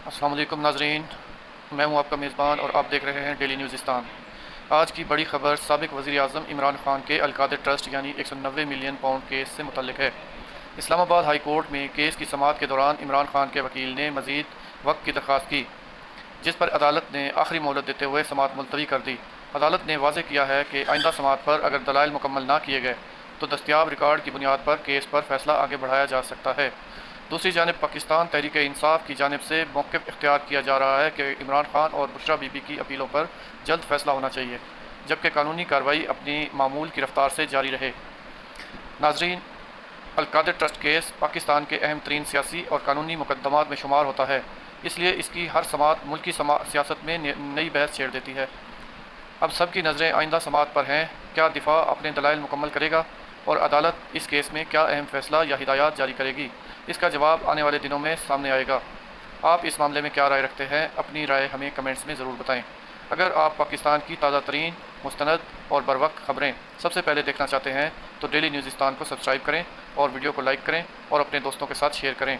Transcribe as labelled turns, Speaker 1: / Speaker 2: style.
Speaker 1: السلام علیکم ناظرین، میں ہوں آپ کا میزبان اور آپ دیکھ رہے ہیں ڈیلی نیوزستان۔ آج کی بڑی خبر سابق وزیر اعظم عمران خان کے القادر ٹرسٹ یعنی 190 ملین پاؤنڈ کیس سے متعلق ہے۔ اسلام آباد ہائی کورٹ میں کیس کی سماعت کے دوران عمران خان کے وکیل نے مزید وقت کی درخواست کی، جس پر عدالت نے آخری مہلت دیتے ہوئے سماعت ملتوی کر دی۔ عدالت نے واضح کیا ہے کہ آئندہ سماعت پر اگر دلائل مکمل نہ کیے گئے تو دستیاب ریکارڈ کی بنیاد پر کیس پر فیصلہ آگے بڑھایا جا سکتا ہے۔ دوسری جانب پاکستان تحریک انصاف کی جانب سے موقف اختیار کیا جا رہا ہے کہ عمران خان اور بشرا بی بی کی اپیلوں پر جلد فیصلہ ہونا چاہیے، جبکہ قانونی کارروائی اپنی معمول کی رفتار سے جاری رہے۔ ناظرین، القادر ٹرسٹ کیس پاکستان کے اہم ترین سیاسی اور قانونی مقدمات میں شمار ہوتا ہے، اس لیے اس کی ہر سماعت ملکی سیاست میں نئی بحث چھیڑ دیتی ہے۔ اب سب کی نظریں آئندہ سماعت پر ہیں۔ کیا دفاع اپنے دلائل مکمل کرے گا اور عدالت اس کیس میں کیا اہم فیصلہ یا ہدایات جاری کرے گی؟ اس کا جواب آنے والے دنوں میں سامنے آئے گا۔ آپ اس معاملے میں کیا رائے رکھتے ہیں؟ اپنی رائے ہمیں کمنٹس میں ضرور بتائیں۔ اگر آپ پاکستان کی تازہ ترین، مستند اور بروقت خبریں سب سے پہلے دیکھنا چاہتے ہیں تو ڈیلی نیوزستان کو سبسکرائب کریں اور ویڈیو کو لائک کریں اور اپنے دوستوں کے ساتھ شیئر کریں۔